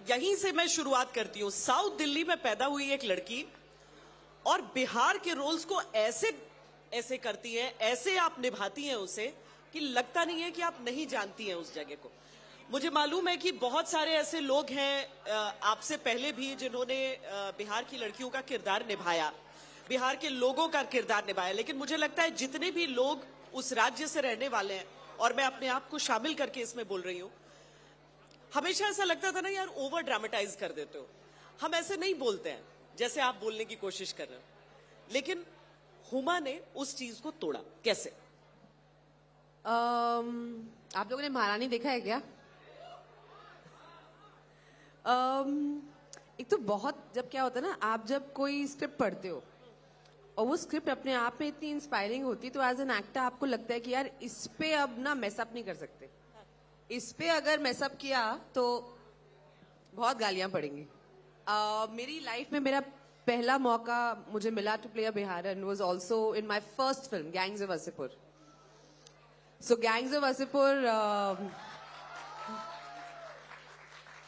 यहीं से मैं शुरुआत करती हूँ। साउथ दिल्ली में पैदा हुई एक लड़की और बिहार के रोल्स को ऐसे ऐसे करती हैं, ऐसे आप निभाती हैं उसे कि लगता नहीं है कि आप नहीं जानती हैं उस जगह को। मुझे मालूम है कि बहुत सारे ऐसे लोग हैं आपसे पहले भी जिन्होंने बिहार की लड़कियों का किरदार निभाया, बिहार के लोगों का किरदार निभाया, लेकिन मुझे लगता है जितने भी लोग उस राज्य से रहने वाले हैं, और मैं अपने आप को शामिल करके इसमें बोल रही हूं, हमेशा ऐसा लगता था ना यार ओवर ड्रामेटाइज कर देते हो, हम ऐसे नहीं बोलते हैं जैसे आप बोलने की कोशिश कर रहे हो। लेकिन हुमा ने उस चीज को तोड़ा। कैसे? आप लोगों ने महारानी देखा है क्या? एक तो बहुत, जब क्या होता है ना, आप जब कोई स्क्रिप्ट पढ़ते हो और वो स्क्रिप्ट अपने आप में इतनी इंस्पायरिंग होती है, तो एज एन एक्टर आपको लगता है कि यार इस पे अब ना मैसअप नहीं कर सकते, इस पे अगर मैसअप किया तो बहुत गालियां पड़ेंगी। मेरी लाइफ में मेरा पहला मौका मुझे मिला to play a Biharan was also in my first film Gangs of Wasseypur. So Gangs of Wasseypur,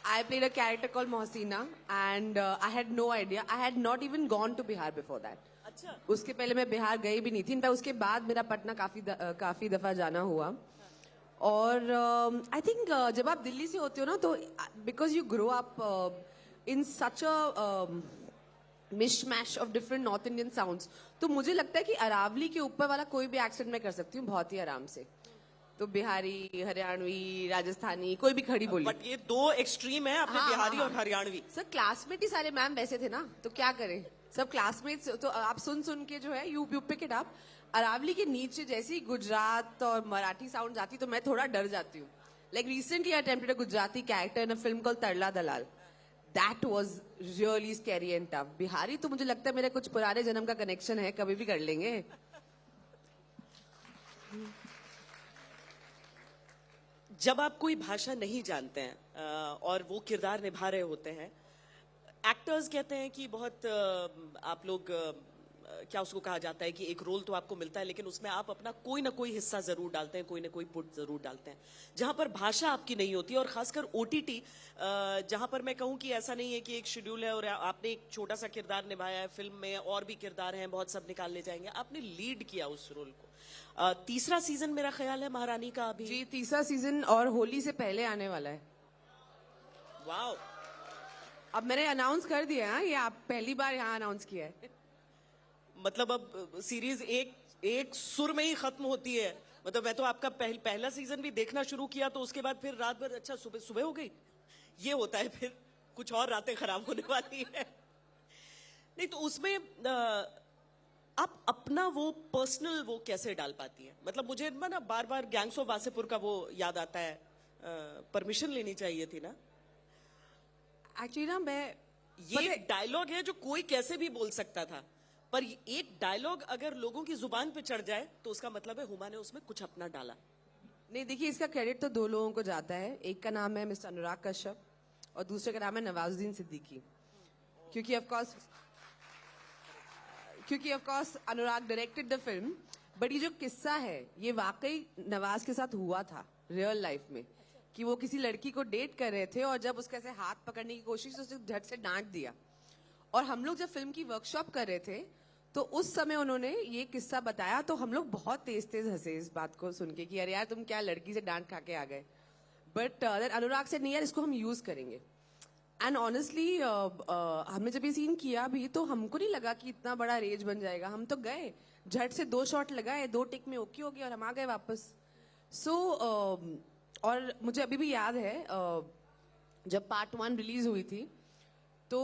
I played a character called Mohsina and I had no idea. I had not even gone to Bihar before that. अच्छा। उसके पहले मैं बिहार गई भी नहीं थी। In fact उसके बाद मेरा पटना काफी दफा जाना हुआ। और आई थिंक जब आप दिल्ली से होते हो ना, तो because you grow up in such a मिशमैश of different north Indian sounds, तो मुझे लगता है कि अरावली के ऊपर वाला कोई भी एक्सेंट मैं कर सकती हूँ बहुत ही आराम से। तो बिहारी, हरियाणवी, राजस्थानी, कोई भी खड़ी बोली। बट ये दो एक्सट्रीम है, आपने बिहारी और हरियाणवी। सर क्लासमेट ही सारे मैम वैसे थे ना, तो क्या करें, सब क्लासमेट्स। तो आप सुन के जो है यूप पे के आप अरावली के नीचे जैसे ही गुजरात और मराठी साउंड आती तो मैं थोड़ा डर जाती हूँ। Like recently I attempted a Gujarati character in a film called Tarla Dalal. That was really scary and tough. Bihari तो मुझे लगता है मेरे कुछ पुराने जन्म का कनेक्शन है, कभी भी कर लेंगे। जब आप कोई भाषा नहीं जानते हैं और वो किरदार निभा रहे होते हैं, एक्टर्स कहते हैं कि बहुत आप लोग क्या उसको कहा जाता है कि एक रोल तो आपको मिलता है, लेकिन उसमें आप अपना कोई ना कोई हिस्सा जरूर डालते हैं, कोई ना कोई पुट जरूर डालते हैं। जहां पर भाषा आपकी नहीं होती, और खासकर ओटीटी, जहां पर मैं कहूं कि ऐसा नहीं है कि एक शेड्यूल है और आपने एक छोटा सा किरदार निभाया है, फिल्म में और भी किरदार हैं, बहुत सब निकाल ले जाएंगे, आपने लीड किया उस रोल को। तीसरा सीजन मेरा ख्याल है महारानी का अभी। जी, तीसरा सीजन और होली से पहले आने वाला है। वाओ। अब मैंने अनाउंस कर दिया है, ये आप पहली बार यहाँ अनाउंस किया है। मतलब अब सीरीज एक सुर में ही खत्म होती है। मतलब मैं तो आपका पहला सीजन भी देखना शुरू किया, तो उसके बाद फिर रात भर, अच्छा सुबह हो गई, ये होता है, फिर कुछ और रातें खराब होने वाली है। नहीं तो उसमें आप अपना वो पर्सनल वो कैसे डाल पाती है? मतलब मुझे ना बार बार गैंग्स ऑफ वासेपुर का वो याद आता है, परमिशन लेनी चाहिए थी ना एक्चुअली ना। मैं ये डायलॉग है जो कोई कैसे भी बोल सकता था, पर एक डायलॉग अगर लोगों की जुबान पे चढ़ जाए तो उसका मतलब है हुमा ने उसमें कुछ अपना डाला। नहीं, देखिए, इसका क्रेडिट तो दो लोगों को जाता है। एक का नाम है मिस्टर अनुराग कश्यप और दूसरे का नाम है नवाजुद्दीन सिद्दीकी। क्योंकि of course Anurag directed the film, but ये जो किस्सा है ये वाकई नवाज के साथ हुआ था रियल लाइफ में, कि वो किसी लड़की को डेट कर रहे थे और जब उसका ऐसे हाथ पकड़ने की कोशिश तो उसे झट से डांट दिया। और हम लोग जब फिल्म की वर्कशॉप कर रहे थे तो उस समय उन्होंने ये किस्सा बताया, तो हम लोग बहुत तेज हंसे इस बात को सुन के कि अरे यार तुम क्या लड़की से डांट खा के आ गए। बट अनुराग से नहीं यार, इसको हम यूज करेंगे। एंड ऑनेस्टली हमने जब ये सीन किया भी तो हमको नहीं लगा कि इतना बड़ा रेज बन जाएगा। हम तो गए, झट से 2 शॉट लगाए, 2 टेक में ओके हो गया और हम आ गए वापस। और मुझे अभी भी याद है जब पार्ट 1 रिलीज हुई थी तो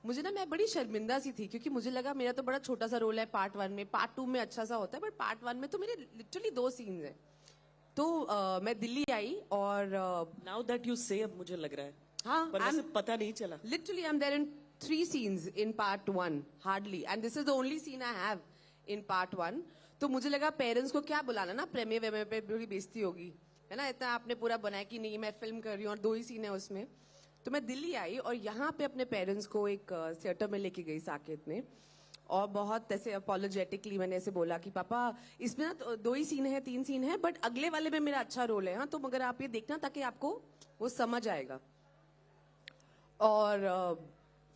मुझे ना, मैं बड़ी शर्मिंदा सी थी क्योंकि मुझे लगा मेरा तो बड़ा छोटा सा रोल है पार्ट 1 में, पार्ट 2 में अच्छा सा होता है, बट पार्ट 1 में तो मेरे लिटरली 2 सीन्स हैं। तो मैं दिल्ली आई और नाउ दैट यू से, अब मुझे लग रहा है हाँ, पर वैसे पता नहीं चला। Literally, I'm there in 3 scenes in part 1, hardly, and this is the only scene I have in part 1. तो मुझे लगा पेरेंट्स को क्या बुलाना ना, प्रेमे वेमे पे बड़ी बेइज्जती होगी, है ना, इतना आपने पूरा बनाया कि नहीं मैं फिल्म कर रही हूँ और 2 ही सीन है उसमें। तो मैं दिल्ली आई और यहाँ पे अपने पेरेंट्स को एक थिएटर में लेके गई साकेत में, और बहुत ऐसे अपोलोजेटिकली मैंने ऐसे बोला कि पापा इसमें ना 2 ही सीन है, 3 सीन है, बट अगले वाले में मेरा अच्छा रोल है, हाँ, तो मगर आप ये देखना ताकि आपको वो समझ आएगा। और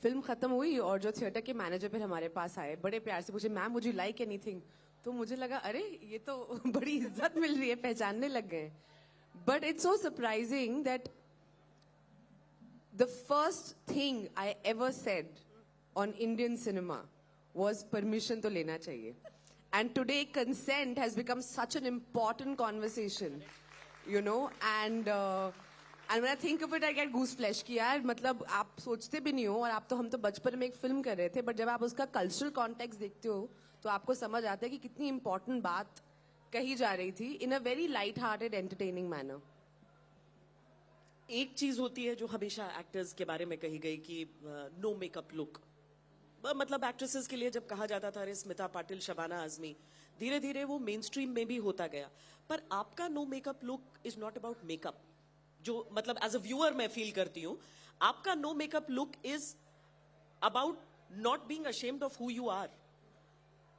फिल्म खत्म हुई और जो थिएटर के मैनेजर फिर हमारे पास आए, बड़े प्यार से पूछे, ma'am would you like anything? तो मुझे लगा अरे ये तो बड़ी इज्जत मिल रही है, पहचानने लग गए. But it's so surprising that the first thing I ever said on Indian cinema was permission to lena chahiye. And today consent has become such an important conversation, you know, and when I think of it I get goose flesh कि यार मतलब आप सोचते भी नहीं हो, और आप तो हम तो बचपन में एक फिल्म कर रहे थे, बट जब आप उसका कल्चरल कॉन्टेक्स्ट देखते हो तो आपको समझ आता है कि कितनी इंपॉर्टेंट बात कही जा रही थी in a very lighthearted entertaining manner. एक चीज होती है जो हमेशा एक्टर्स के बारे में कही गई कि नो मेकअप लुक. मतलब एक्ट्रेसेस के लिए जब कहा जाता था, अरे स्मिता पाटिल, शबाना आजमी, धीरे धीरे वो मेन स्ट्रीम में भी होता गया. पर आपका no makeup look is not about makeup. जो मतलब एज अ व्यूअर मैं फील करती हूँ, आपका no makeup look is about not being ashamed of who you are.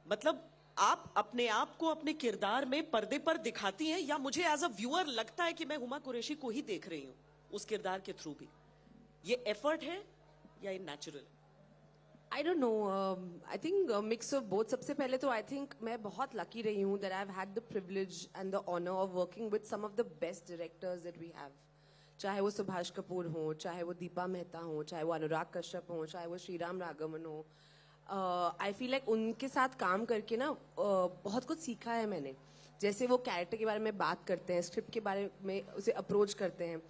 मतलब आप अपने आप को अपने किरदार में पर्दे पर दिखाती हैं, या मुझे एज अ व्यूअर लगता है कि मैं हुमा कुरैशी को ही देख रही हूं उस किरदार के थ्रू भी. ये एफर्ट है या ये natural? I don't know. I think a mix of both. सबसे पहले तो I think मैं बहुत lucky रही हूँ that I've had the privilege and the honor of working with some of the best directors that we have. चाहे वो सुभाष कपूर हो, चाहे वो दीपा मेहता हो, चाहे वो अनुराग कश्यप हो, चाहे वो श्रीराम राघवन हो. I feel like उनके साथ काम करके ना बहुत कुछ सीखा है मैंने. जैसे वो कैरेक्टर के बारे में बात करते हैं, स्क्रिप्ट के बारे में उसे अप्रोच करते हैं,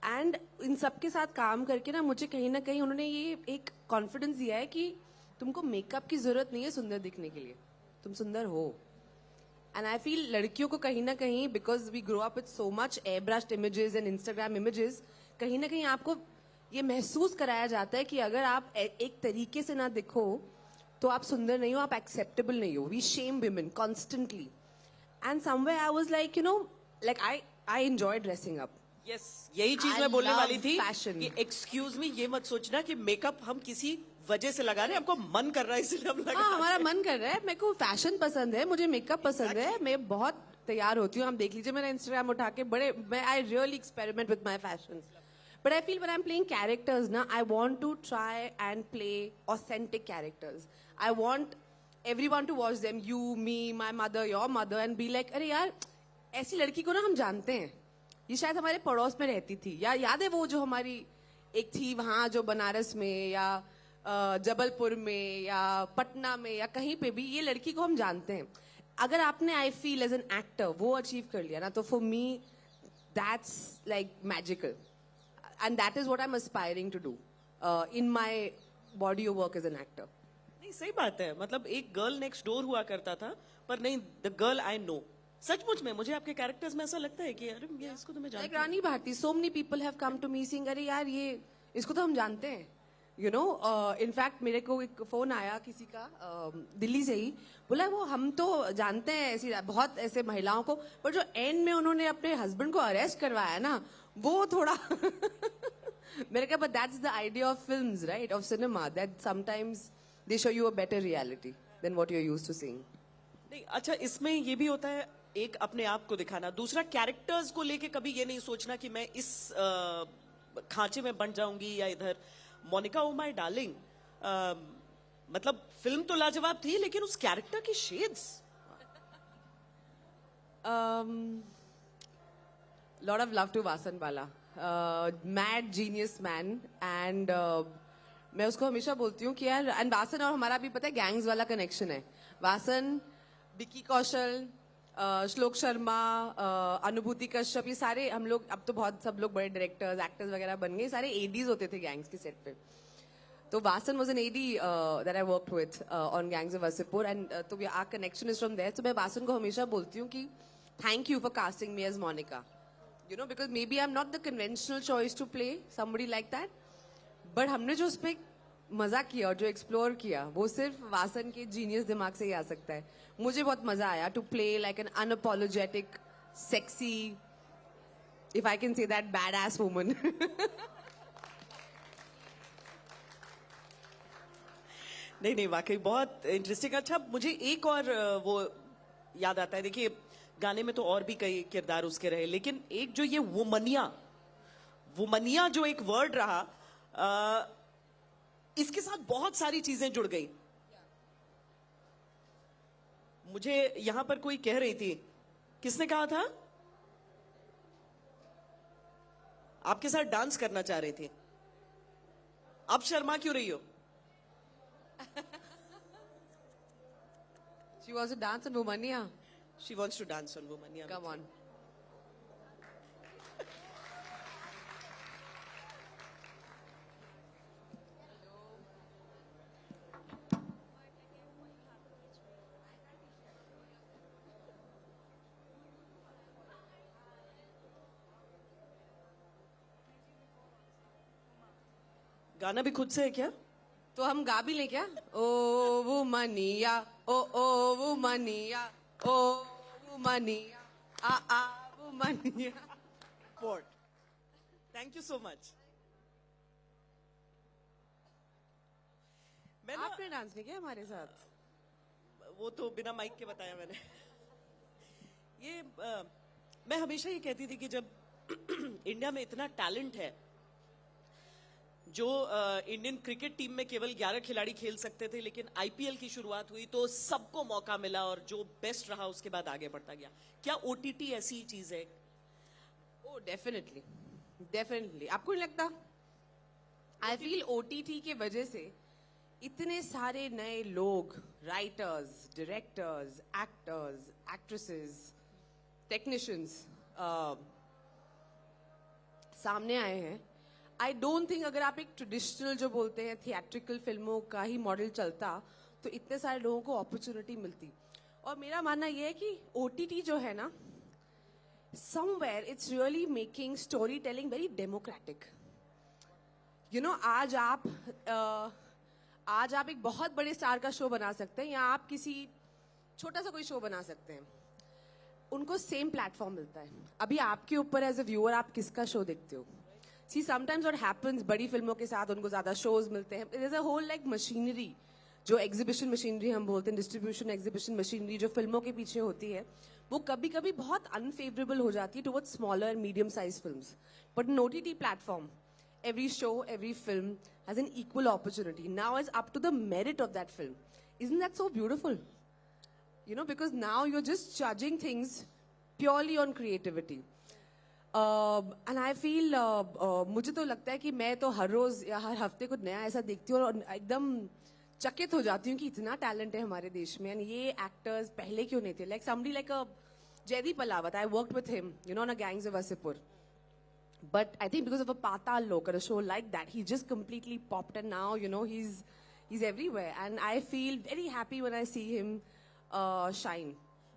एंड इन सब के साथ काम करके ना मुझे कहीं ना कहीं उन्होंने ये एक कॉन्फिडेंस दिया है कि तुमको मेकअप की जरूरत नहीं है सुंदर दिखने के लिए, तुम सुंदर हो. एंड आई फील लड़कियों को कहीं ना कहीं, because we grow up with so much air brushed images and Instagram images, कहीं ना कहीं आपको ये महसूस कराया जाता है कि अगर आप एक तरीके से ना दिखो तो आप सुंदर नहीं हो, आप एक्सेप्टेबल नहीं हो. We shame women constantly. And somewhere I was like, you know, like I enjoy dressing up. Yes, यही चीज मैं बोलने वाली थी fashion. कि एक्सक्यूज मी, ये मत सोचना कि मेकअप हम किसी वजह से लगा रहे हैं, हमको मन कर रहा है इसलिए हम लगा. हाँ, हमारा मन कर रहा है. मेरे को फैशन पसंद है, मुझे मेकअप पसंद है, मैं बहुत तैयार होती हूँ. आप देख लीजिए मेरा इंस्टाग्राम उठा के, बड़े मैं I really experiment with my fashion. But I feel when I am playing characters ना, I want to try and play authentic characters. I want everyone to watch them, you, me, my mother, your mother, and be like, अरे यार ऐसी लड़की को ना हम जानते हैं, ये शायद हमारे पड़ोस में रहती थी, या याद है वो जो हमारी एक थी वहां जो बनारस में या जबलपुर में या पटना में या कहीं पे भी, ये लड़की को हम जानते हैं. अगर आपने I feel as an actor वो अचीव कर लिया ना, तो for me that's like magical, and that is what I am aspiring to do in my body of work as an actor. नहीं, सही बात है. मतलब एक गर्ल नेक्स्ट डोर हुआ करता था, पर नहीं, द गर्ल आई नो. सचमुच में मुझे आपके कैरेक्टर्स में ऐसा लगता है कि अरे ये इसको तो मैं जानती लाइक हूँ. Rani Bharati, so many people have come to me saying, अरे यार ये इसको तो हम जानते हैं, यू नो. इनफैक्ट मेरे को एक फोन आया किसी का दिल्ली से ही, बोला वो हम तो जानते हैं ऐसी बहुत ऐसे महिलाओं को, पर जो एंड में उन्होंने अपने हस्बैंड को अरेस्ट करवाया ना, वो थोड़ा मेरे का, but that's the idea of films, right, of cinema, that sometimes they show you a better reality than what you are used to seeing. नहीं, अच्छा, इसमें ये भी होता है, एक अपने आप को दिखाना, दूसरा कैरेक्टर्स को लेके कभी ये नहीं सोचना कि मैं इस खांचे में बन जाऊंगी या इधर. मोनिका ओ माय डार्लिंग, मतलब फिल्म तो लाजवाब थी, लेकिन उस कैरेक्टर की shades. Lot of love to Vasan Bala, mad genius man, and मैं उसको हमेशा बोलती हूँ कि यार, एंड वासन और हमारा भी पता है गैंग्स वाला कनेक्शन है. वासन, विकी कौशल, श्लोक शर्मा, अनुभूति कश्यप, ये सारे हम लोग अब तो बहुत सब लोग बड़े डायरेक्टर्स एक्टर्स वगैरह बन गए, सारे एडीज होते थे गैंग्स के सेट पे. तो Vasan was an AD that I worked with on Gangs of Wasseypur, and तो our connection is from there. तो मैं वासन को हमेशा बोलती हूँ कि thank you for casting me as Monica, you know, because maybe I am not the conventional choice to play somebody like that, but हमने जो उस पर मजा किया और जो एक्सप्लोर किया वो सिर्फ वासन के जीनियस दिमाग से ही आ सकता है. मुझे बहुत मजा आया to play like an unapologetic, sexy, if I can say that, badass woman. नहीं नहीं, वाकई बहुत इंटरेस्टिंग. अच्छा, मुझे एक और वो याद आता है. देखिए, गाने में तो और भी कई किरदार उसके रहे, लेकिन एक जो ये वुमनिया जो एक वर्ड रहा, इसके साथ बहुत सारी चीजें जुड़ गई. मुझे यहां पर कोई कह रही थी, किसने कहा था? आपके साथ डांस करना चाह रही थी. अब शर्मा क्यों रही हो? She wants to dance on Womania. She wants to dance on woman. Yeah. Come on. गाना भी खुद से है क्या? तो हम गा भी लें क्या? ओ वो मनिया, ओ वो मनिया, ओ वो मनिया, आ वो मनिया. What? Thank you so much. मैं ना आपने डांस नहीं किया हमारे साथ? वो तो बिना माइक के बताया मैंने. ये मैं हमेशा ये कहती थी कि जब इंडिया में इतना टैलेंट है, जो इंडियन क्रिकेट टीम में केवल 11 खिलाड़ी खेल सकते थे, लेकिन आईपीएल की शुरुआत हुई तो सबको मौका मिला और जो बेस्ट रहा उसके बाद आगे बढ़ता गया. क्या ओटीटी ऐसी चीज है? Oh, definitely. Definitely. आपको नहीं लगता? I feel OTT के वजह से इतने सारे नए लोग, writers, directors, actors, actresses, technicians सामने आए हैं. आई डोंट थिंक अगर आप एक ट्रेडिशनल जो बोलते हैं थिएट्रिकल फिल्मों का ही मॉडल चलता तो इतने सारे लोगों को अपॉर्चुनिटी मिलती. और मेरा मानना यह है कि OTT जो है ना, somewhere it's really making storytelling very democratic. You know, आज आप एक बहुत बड़े स्टार का शो बना सकते हैं या आप किसी छोटा सा कोई शो बना सकते हैं. उनको सेम प्लेटफॉर्म मिलता है. अभी आपके ऊपर एज अ व्यूअर आप किसका शो देखते हो. सी समटाइम्स व्हाट हैपेंस, बड़ी फिल्मों के साथ उनको ज्यादा शोज मिलते हैं. There is a whole like machinery, जो एग्जीबिशन मशीनरी हम बोलते हैं, डिस्ट्रीब्यूशन एग्जीबिशन मशीनरी जो फिल्मों के पीछे होती है, वो कभी कभी बहुत अनफेवरेबल हो जाती है towards smaller medium size films. But in OTT platform, every show, every film has an equal opportunity. Now it's up to the merit of that film. Isn't that so beautiful? You know, because now you're just judging things purely on creativity. And I feel, मुझे तो लगता है कि मैं तो हर रोज या हर हफ्ते कुछ नया ऐसा देखती हूँ और एकदम चकित हो जाती हूँ कि इतना टैलेंट है हमारे देश में. And ये एक्टर्स पहले क्यों नहीं थे? Like somebody like a Jaideep Palawat, I worked with him, you know, on a Gangs of Wasseypur. But I think because of a Patal Lok or a show like that, he just completely popped, and now you know he's everywhere, and I feel very happy when I see him shine.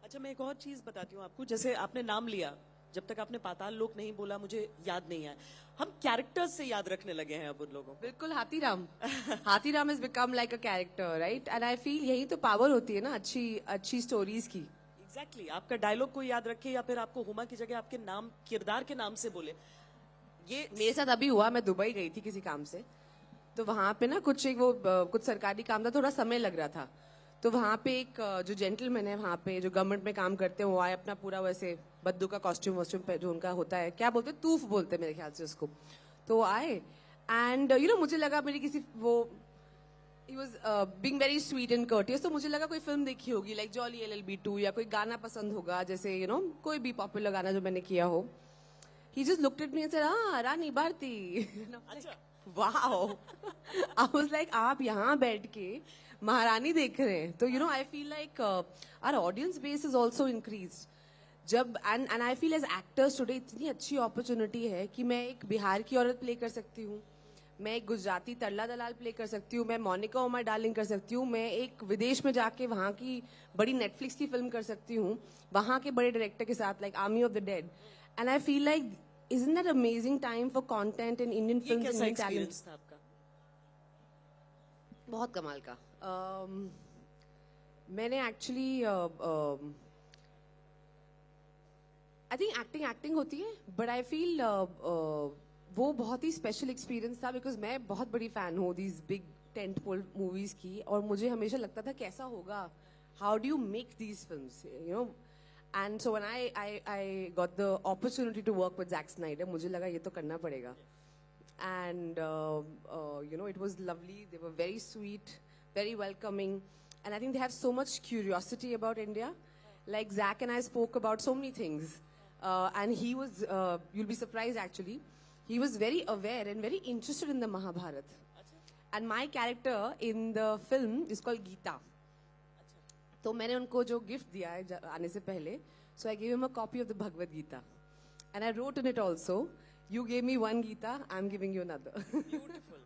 अच्छा, मैं एक और चीज बताती हूँ आपको. जैसे आपने नाम लिया, जब तक आपने पाताल लोक नहीं बोला मुझे याद नहीं आया. हम कैरेक्टर्स से याद रखने लगे हैं अब उन लोगों को. बिल्कुल. Hathiram has become like a character, right? And I feel यही तो पावर होती है ना अच्छी स्टोरीज की. एग्जैक्टली. आपका डायलॉग कोई याद रखे या फिर आपको हुमा की जगह आपके नाम, किरदार के नाम से बोले. ये मेरे साथ अभी हुआ. मैं दुबई गई थी किसी काम से, तो वहां पे ना कुछ सरकारी काम था, थोड़ा समय लग रहा था. तो वहां पे एक जो जेंटलमैन है वहां पे जो गवर्नमेंट में काम करते हैं, वो आए अपना पूरा वैसे बद्दू का कॉस्ट्यूम वॉस्ट्यूम पे जो उनका होता है, क्या बोलते हैं, तूफ बोलते हैं मेरे ख्याल से उसको. तो वो आए एंड यू नो मुझे लगा मेरी किसी वो he was being very sweet and courteous. तो मुझे लगा कोई फिल्म देखी होगी लाइक जॉली LLB 2 या कोई गाना पसंद होगा, जैसे यू नो कोई भी पॉपुलर गाना जो मैंने किया हो. He just looked at me and said, "Ah, Rani Bharti." अच्छा. Wow. I was like, आप यहाँ बैठ के महारानी देख रहे हैं. तो you know, I feel like our audience base is also increased. जब and I feel as actors today इतनी अच्छी opportunity है कि मैं एक बिहार की औरत प्ले कर सकती हूँ, मैं एक गुजराती तरला दलाल प्ले कर सकती हूँ, मैं मोनिका उमा डार्लिंग कर सकती हूँ, मैं एक विदेश में जाके वहाँ की बड़ी नेटफ्लिक्स की फिल्म कर सकती हूँ वहाँ के बड़े डायरेक्टर के साथ, like army of the dead. And I feel like isn't that amazing time for content in Indian ये films कैसा and talent? एक्सपीरियंस था आपका? बहुत कमाल का. मैंने एक्चुअली आई थिंक एक्टिंग होती है, बट आई फील वो बहुत ही स्पेशल एक्सपीरियंस था बिकॉज मैं बहुत बड़ी फैन हूँ these big tent pole movies की, और मुझे हमेशा लगता था कैसा होगा, how do you make these films, you know. And so when I got the opportunity to work with Zack Snyder, मुझे लगा ये तो करना पड़ेगा. and it was lovely. They were very sweet, very welcoming, and I think they have so much curiosity about India. Like Zach and I spoke about so many things, and he was, you'll be surprised actually, he was very aware and very interested in the Mahabharata. And my character in the film is called Geeta. तो मैंने उनको जो gift दिया है आने से पहले, so I gave him a copy of the Bhagavad Gita, and I wrote in it also, you gave me one Gita, I'm giving you another. Beautiful.